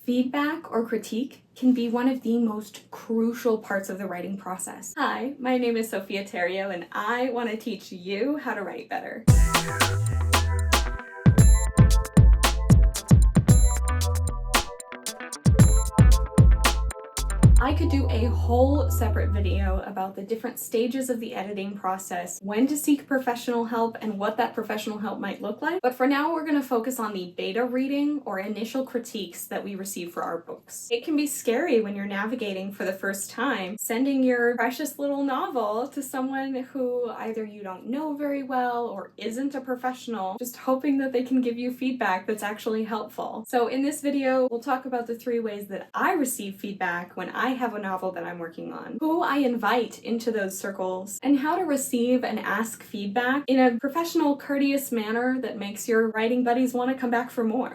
Feedback or critique can be one of the most crucial parts of the writing process. Hi, my name is Sophia Terrio, and I want to teach you how to write better. I could do a whole separate video about the different stages of the editing process, when to seek professional help, and what that professional help might look like. But for now, we're going to focus on the beta reading or initial critiques that we receive for our books. It can be scary when you're navigating for the first time, sending your precious little novel to someone who either you don't know very well or isn't a professional, just hoping that they can give you feedback that's actually helpful. So in this video, we'll talk about the 3 ways that I receive feedback when I have a novel that I'm working on, who I invite into those circles, and how to receive and ask feedback in a professional, courteous manner that makes your writing buddies want to come back for more.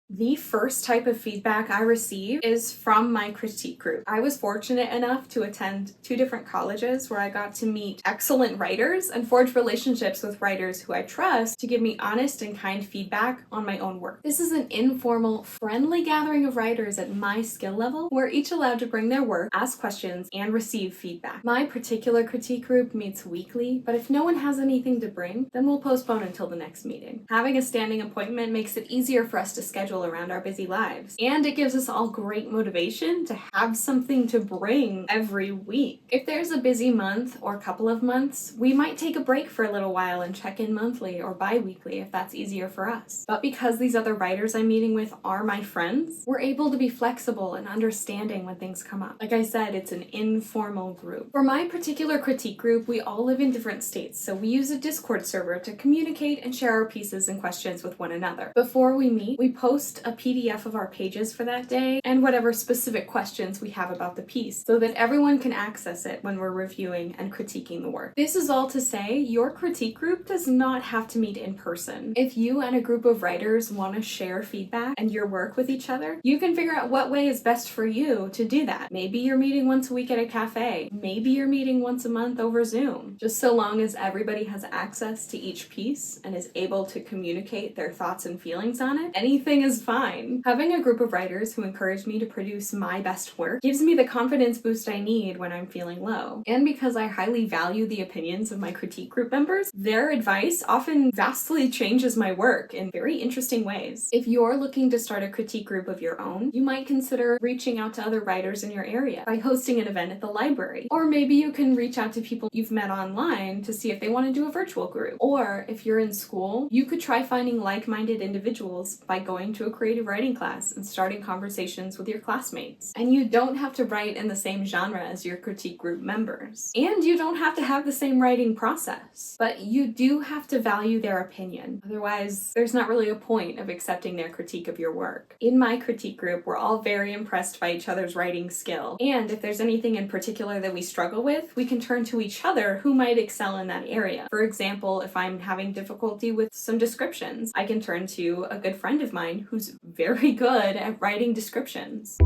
The first type of feedback I receive is from my critique group. I was fortunate enough to attend 2 different colleges where I got to meet excellent writers and forge relationships with writers who I trust to give me honest and kind feedback on my own work. This is an informal, friendly gathering of writers at my skill level who are each allowed to bring their work, ask questions, and receive feedback. My particular critique group meets weekly, but if no one has anything to bring, then we'll postpone until the next meeting. Having a standing appointment makes it easier for us to schedule around our busy lives. And it gives us all great motivation to have something to bring every week. If there's a busy month or couple of months, we might take a break for a little while and check in monthly or bi-weekly if that's easier for us. But because these other writers I'm meeting with are my friends, we're able to be flexible and understanding when things come up. Like I said, it's an informal group. For my particular critique group, we all live in different states, so we use a Discord server to communicate and share our pieces and questions with one another. Before we meet, we post a PDF of our pages for that day and whatever specific questions we have about the piece so that everyone can access it when we're reviewing and critiquing the work. This is all to say your critique group does not have to meet in person. If you and a group of writers want to share feedback and your work with each other, you can figure out what way is best for you to do that. Maybe you're meeting once a week at a cafe. Maybe you're meeting once a month over Zoom. Just so long as everybody has access to each piece and is able to communicate their thoughts and feelings on it, anything is fine. Having a group of writers who encourage me to produce my best work gives me the confidence boost I need when I'm feeling low. And because I highly value the opinions of my critique group members, their advice often vastly changes my work in very interesting ways. If you're looking to start a critique group of your own, you might consider reaching out to other writers in your area by hosting an event at the library. Or maybe you can reach out to people you've met online to see if they want to do a virtual group. Or if you're in school, you could try finding like-minded individuals by going to a creative writing class and starting conversations with your classmates. And you don't have to write in the same genre as your critique group members. And you don't have to have the same writing process. But you do have to value their opinion. Otherwise, there's not really a point of accepting their critique of your work. In my critique group, we're all very impressed by each other's writing skill. And if there's anything in particular that we struggle with, we can turn to each other who might excel in that area. For example, if I'm having difficulty with some descriptions, I can turn to a good friend of mine who's very good at writing descriptions.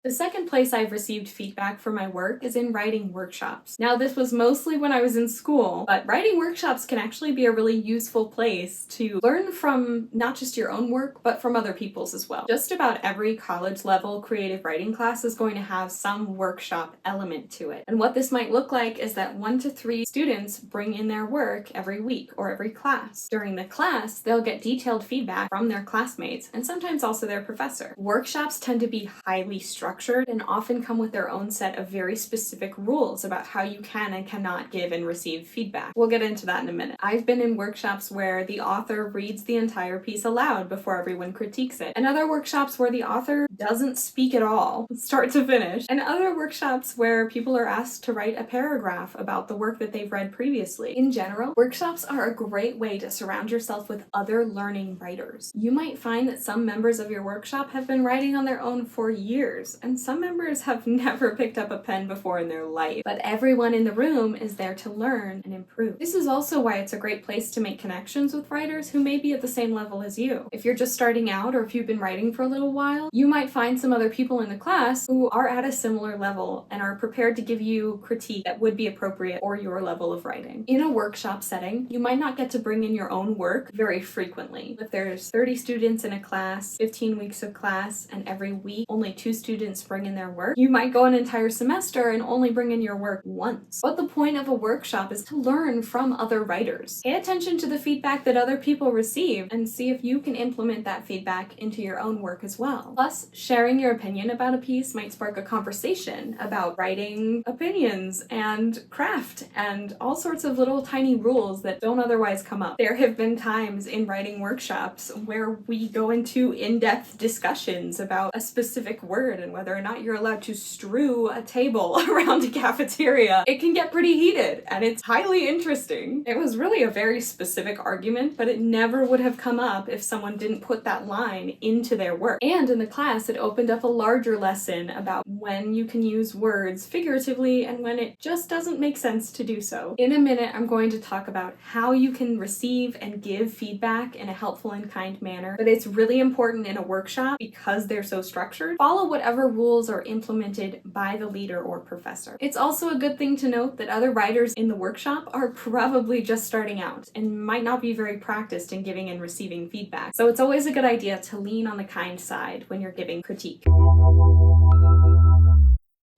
The second place I've received feedback for my work is in writing workshops. Now, this was mostly when I was in school, but writing workshops can actually be a really useful place to learn from not just your own work, but from other people's as well. Just about every college level creative writing class is going to have some workshop element to it. And what this might look like is that 1 to 3 students bring in their work every week or every class. During the class, they'll get detailed feedback from their classmates and sometimes also their professor. Workshops tend to be highly structured and often come with their own set of very specific rules about how you can and cannot give and receive feedback. We'll get into that in a minute. I've been in workshops where the author reads the entire piece aloud before everyone critiques it, and other workshops where the author doesn't speak at all, start to finish, and other workshops where people are asked to write a paragraph about the work that they've read previously. In general, workshops are a great way to surround yourself with other learning writers. You might find that some members of your workshop have been writing on their own for years, and some members have never picked up a pen before in their life, but everyone in the room is there to learn and improve. This is also why it's a great place to make connections with writers who may be at the same level as you. If you're just starting out or if you've been writing for a little while, you might find some other people in the class who are at a similar level and are prepared to give you critique that would be appropriate for your level of writing. In a workshop setting, you might not get to bring in your own work very frequently. If there's 30 students in a class, 15 weeks of class, and every week only 2 students bring in their work, you might go an entire semester and only bring in your work once. But the point of a workshop is to learn from other writers. Pay attention to the feedback that other people receive and see if you can implement that feedback into your own work as well. Plus, sharing your opinion about a piece might spark a conversation about writing opinions and craft and all sorts of little tiny rules that don't otherwise come up. There have been times in writing workshops where we go into in-depth discussions about a specific word and whether or not you're allowed to strew a table around a cafeteria. It can get pretty heated and it's highly interesting. It was really a very specific argument, but it never would have come up if someone didn't put that line into their work. And in the class, it opened up a larger lesson about when you can use words figuratively and when it just doesn't make sense to do so. In a minute, I'm going to talk about how you can receive and give feedback in a helpful and kind manner, but it's really important in a workshop because they're so structured. Follow whatever rules are implemented by the leader or professor. It's also a good thing to note that other writers in the workshop are probably just starting out and might not be very practiced in giving and receiving feedback. So it's always a good idea to lean on the kind side when you're giving critique.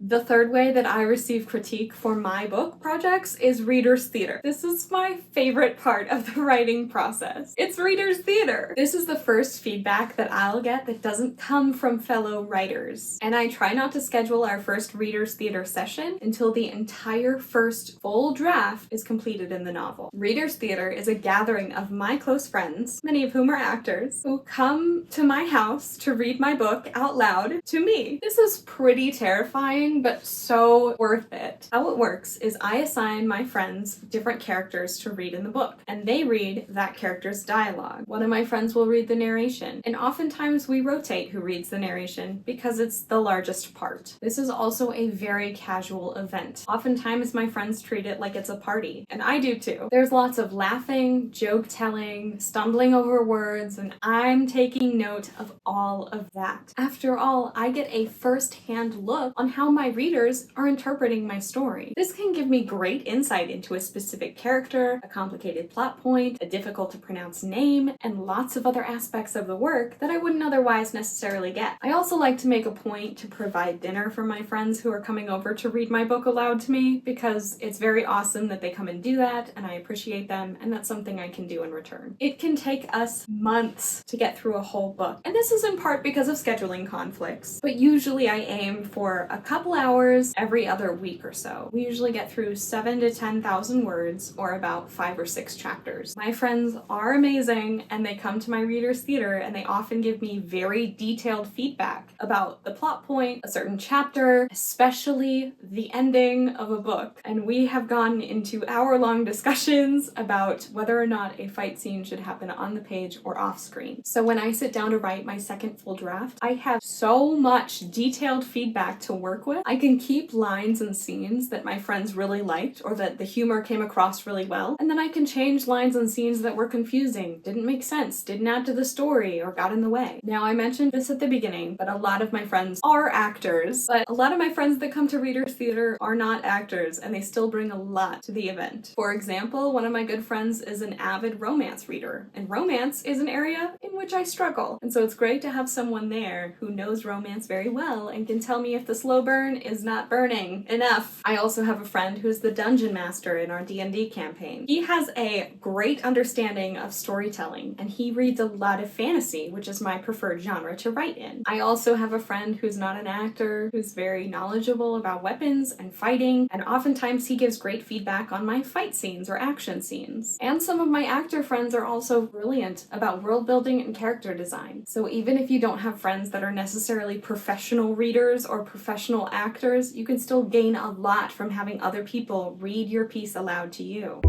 The third way that I receive critique for my book projects is readers' theater. This is my favorite part of the writing process. It's readers' theater. This is the first feedback that I'll get that doesn't come from fellow writers. And I try not to schedule our first readers' theater session until the entire first full draft is completed in the novel. Readers' theater is a gathering of my close friends, many of whom are actors, who come to my house to read my book out loud to me. This is pretty terrifying, but so worth it. How it works is I assign my friends different characters to read in the book, and they read that character's dialogue. One of my friends will read the narration, and oftentimes we rotate who reads the narration because it's the largest part. This is also a very casual event. Oftentimes my friends treat it like it's a party, and I do too. There's lots of laughing, joke telling, stumbling over words, and I'm taking note of all of that. After all, I get a first-hand look on how my readers are interpreting my story. This can give me great insight into a specific character, a complicated plot point, a difficult to pronounce name, and lots of other aspects of the work that I wouldn't otherwise necessarily get. I also like to make a point to provide dinner for my friends who are coming over to read my book aloud to me because it's very awesome that they come and do that, and I appreciate them, and that's something I can do in return. It can take us months to get through a whole book, and this is in part because of scheduling conflicts, but usually I aim for a couple hours every other week or so. We usually get through 7,000 to 10,000 words, or about 5 or 6 chapters. My friends are amazing, and they come to my readers' theater, and they often give me very detailed feedback about the plot point, a certain chapter, especially the ending of a book. And we have gone into hour-long discussions about whether or not a fight scene should happen on the page or off screen. So when I sit down to write my second full draft, I have so much detailed feedback to work with. I can keep lines and scenes that my friends really liked or that the humor came across really well, and then I can change lines and scenes that were confusing, didn't make sense, didn't add to the story, or got in the way. Now, I mentioned this at the beginning, but a lot of my friends are actors, but a lot of my friends that come to readers' theater are not actors, and they still bring a lot to the event. For example, one of my good friends is an avid romance reader, and romance is an area in which I struggle, and so it's great to have someone there who knows romance very well and can tell me if the slow burn is not burning enough. I also have a friend who's the dungeon master in our D&D campaign. He has a great understanding of storytelling, and he reads a lot of fantasy, which is my preferred genre to write in. I also have a friend who's not an actor, who's very knowledgeable about weapons and fighting, and oftentimes he gives great feedback on my fight scenes or action scenes. And some of my actor friends are also brilliant about world building and character design. So even if you don't have friends that are necessarily professional readers or professional actors, you can still gain a lot from having other people read your piece aloud to you.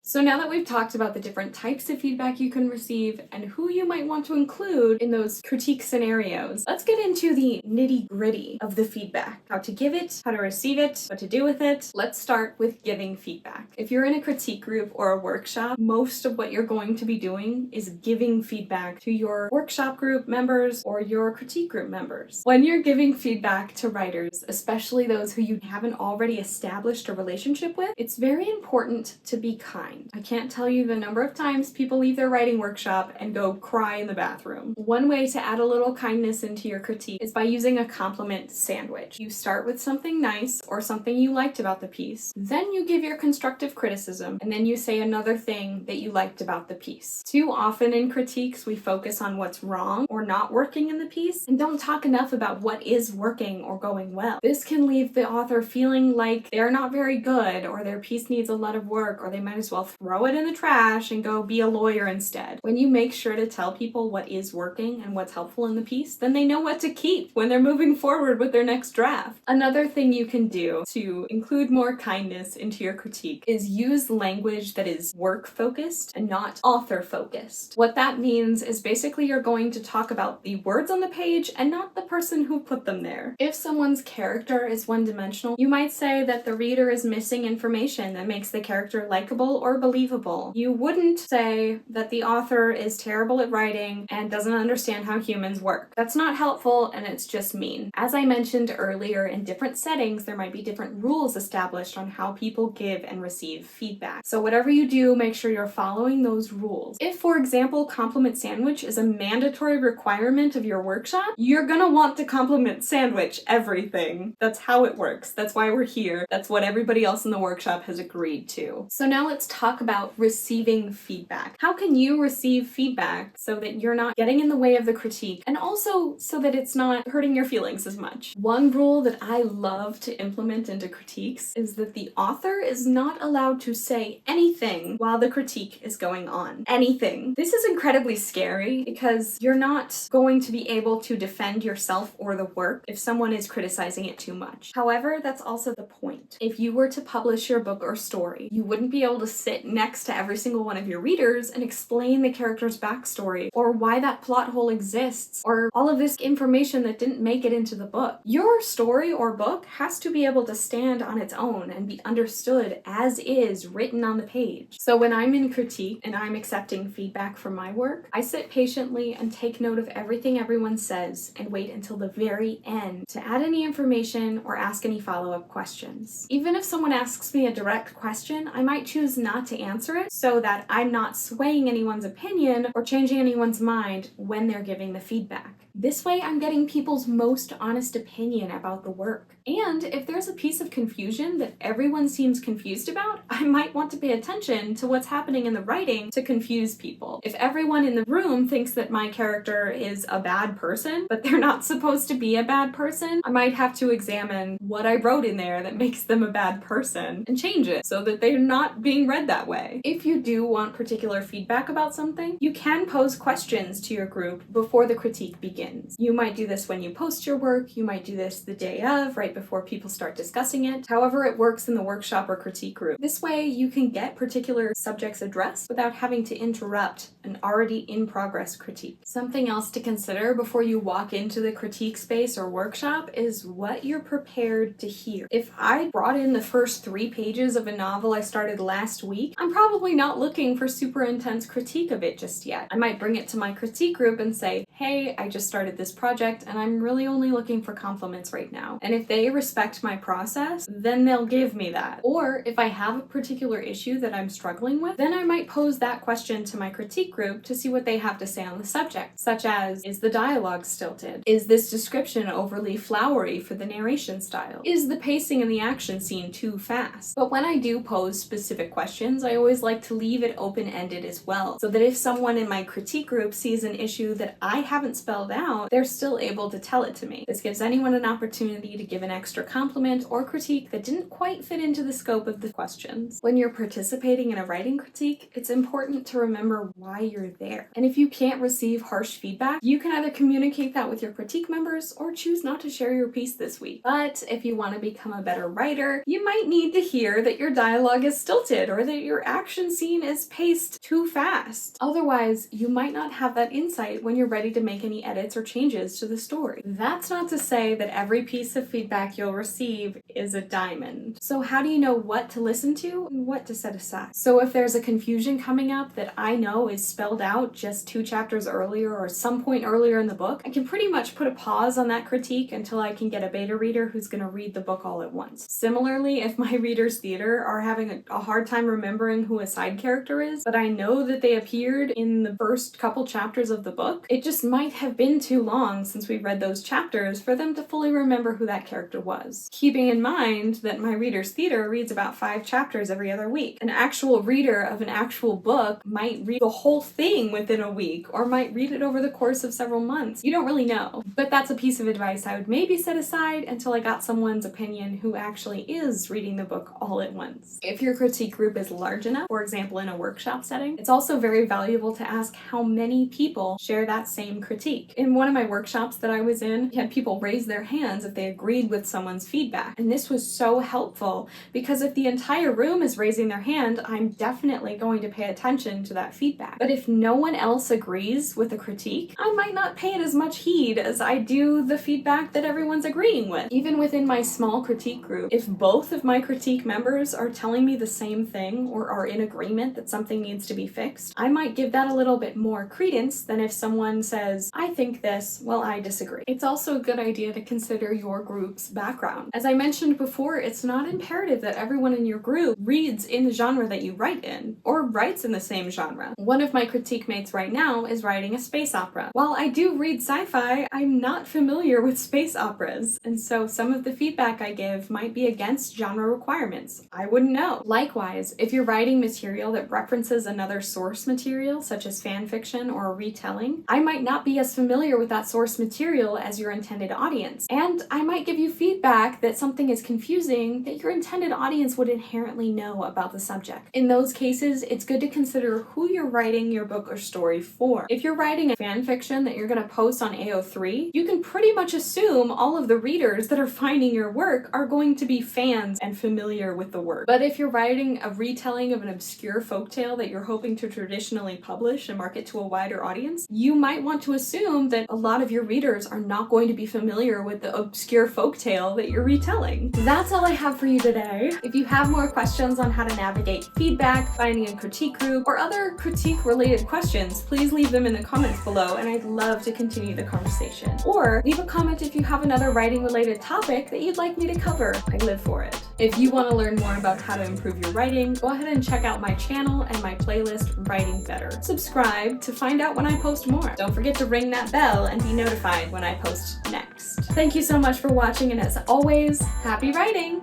So now that we've talked about the different types of feedback you can receive and who you might want to include in those critique scenarios, let's get into the nitty-gritty of the feedback. How to give it, how to receive it, what to do with it. Let's start with giving feedback. If you're in a critique group or a workshop, most of what you're going to be doing is giving feedback to your workshop group members or your critique group members. When you're giving feedback to writers, especially those who you haven't already established a relationship with, it's very important to be kind. I can't tell you the number of times people leave their writing workshop and go cry in the bathroom. One way to add a little kindness into your critique is by using a compliment sandwich. You start with something nice or something you liked about the piece, then you give your constructive criticism, and then you say another thing that you liked about the piece. Too often in critiques, we focus on what's wrong or not working in the piece and don't talk enough about what is working or going well. This can leave the author feeling like they're not very good, or their piece needs a lot of work, or they might as well throw it in the trash and go be a lawyer instead. When you make sure to tell people what is working and what's helpful in the piece, then they know what to keep when they're moving forward with their next draft. Another thing you can do to include more kindness into your critique is use language that is work-focused and not author-focused. What that means is basically you're going to talk about the words on the page and not the person who put them there. If someone's character is one-dimensional, you might say that the reader is missing information that makes the character likable or believable. You wouldn't say that the author is terrible at writing and doesn't understand how humans work. That's not helpful, and it's just mean. As I mentioned earlier, in different settings, there might be different rules established on how people give and receive feedback. So whatever you do, make sure you're following those rules. If, for example, compliment sandwich is a mandatory requirement of your workshop, you're gonna want to compliment sandwich everything. That's how it works. That's why we're here. That's what everybody else in the workshop has agreed to. So now let's talk about receiving feedback. How can you receive feedback so that you're not getting in the way of the critique, and also so that it's not hurting your feelings as much? One rule that I love to implement into critiques is that the author is not allowed to say anything while the critique is going on. Anything. This is incredibly scary because you're not going to be able to defend yourself or the work if someone is criticizing it too much. However, that's also the point. If you were to publish your book or story, you wouldn't be able to sit next to every single one of your readers and explain the character's backstory or why that plot hole exists or all of this information that didn't make it into the book. Your story or book has to be able to stand on its own and be understood as is written on the page. So when I'm in critique and I'm accepting feedback from my work, I sit patiently and take note of everything everyone says and wait until the very end to add any information or ask any follow-up questions. Even if someone asks me a direct question, I might choose not to answer it so that I'm not swaying anyone's opinion or changing anyone's mind when they're giving the feedback. This way, I'm getting people's most honest opinion about the work. And if there's a piece of confusion that everyone seems confused about, I might want to pay attention to what's happening in the writing to confuse people. If everyone in the room thinks that my character is a bad person, but they're not supposed to be a bad person, I might have to examine what I wrote in there that makes them a bad person and change it so that they're not being read that way. If you do want particular feedback about something, you can pose questions to your group before the critique begins. You might do this when you post your work, you might do this the day of, right before people start discussing it, however it works in the workshop or critique group. This way you can get particular subjects addressed without having to interrupt an already in progress critique. Something else to consider before you walk into the critique space or workshop is what you're prepared to hear. If I brought in the first 3 pages of a novel I started last week, I'm probably not looking for super intense critique of it just yet. I might bring it to my critique group and say, hey, I just started this project and I'm really only looking for compliments right now. And if they respect my process, then they'll give me that. Or if I have a particular issue that I'm struggling with, then I might pose that question to my critique group to see what they have to say on the subject, such as, is the dialogue stilted? Is this description overly flowery for the narration style? Is the pacing in the action scene too fast? But when I do pose specific questions, I always like to leave it open-ended as well, so that if someone in my critique group sees an issue that I haven't spelled out, they're still able to tell it to me. This gives anyone an opportunity to give an extra compliment or critique that didn't quite fit into the scope of the questions. When you're participating in a writing critique, it's important to remember why you're there. And if you can't receive harsh feedback, you can either communicate that with your critique members or choose not to share your piece this week. But if you want to become a better writer, you might need to hear that your dialogue is stilted or that your action scene is paced too fast. Otherwise, you might not have that insight when you're ready to make any edits or changes to the story. That's not to say that every piece of feedback you'll receive is a diamond. So how do you know what to listen to and what to set aside? So if there's a confusion coming up that I know is spelled out just 2 chapters earlier or some point earlier in the book, I can pretty much put a pause on that critique until I can get a beta reader who's going to read the book all at once. Similarly, if my readers theater are having a hard time remembering who a side character is, but I know that they appeared in the first couple chapters of the book, it just might have been too long since we read those chapters for them to fully remember who that character was. Keeping in mind that my readers theater reads about 5 chapters every other week. An actual reader of an actual book might read the whole thing within a week or might read it over the course of several months. You don't really know. But that's a piece of advice I would maybe set aside until I got someone's opinion who actually is reading the book all at once. If your critique group is large enough, for example in a workshop setting, it's also very valuable to ask how many people share that same critique. In one of my workshops that I was in, I had people raise their hands if they agreed with someone's feedback. And this was so helpful because if the entire room is raising their hand, I'm definitely going to pay attention to that feedback. But if no one else agrees with the critique, I might not pay it as much heed as I do the feedback that everyone's agreeing with. Even within my small critique group, if both of my critique members are telling me the same thing or are in agreement that something needs to be fixed, I might give that a little bit more credence than if someone says, I think this, well, I disagree. It's also a good idea to consider your group's background. As I mentioned before, it's not imperative that everyone in your group reads in the genre that you write in, or writes in the same genre. One of my critique mates right now is writing a space opera. While I do read sci-fi, I'm not familiar with space operas, and so some of the feedback I give might be against genre requirements. I wouldn't know. Likewise, if you're writing material that references another source material, such as fan fiction or a retelling, I might not be as familiar with that source material as your intended audience, and I might give you feedback that something is confusing that your intended audience would inherently know about the subject. In those cases, it's good to consider who you're writing your book or story for. If you're writing a fan fiction that you're going to post on AO3, you can pretty much assume all of the readers that are finding your work are going to be fans and familiar with the work. But if you're writing a retelling of an obscure folktale that you're hoping to traditionally publish and market to a wider audience, you might want to assume that a lot of your readers are not going to be familiar with the obscure folktale that you're retelling. That's all I have for you today. If you have more questions on how to navigate feedback, finding a critique group, or other critique-related questions, please leave them in the comments below and I'd love to continue the conversation. Or leave a comment if you have another writing-related topic that you'd like me to cover. I live for it. If you want to learn more about how to improve your writing, go ahead and check out my channel and my playlist, Writing Better. Subscribe to find out when I post more. Don't forget to ring that bell and be notified when I post next. Thank you so much for watching, and as always, happy writing!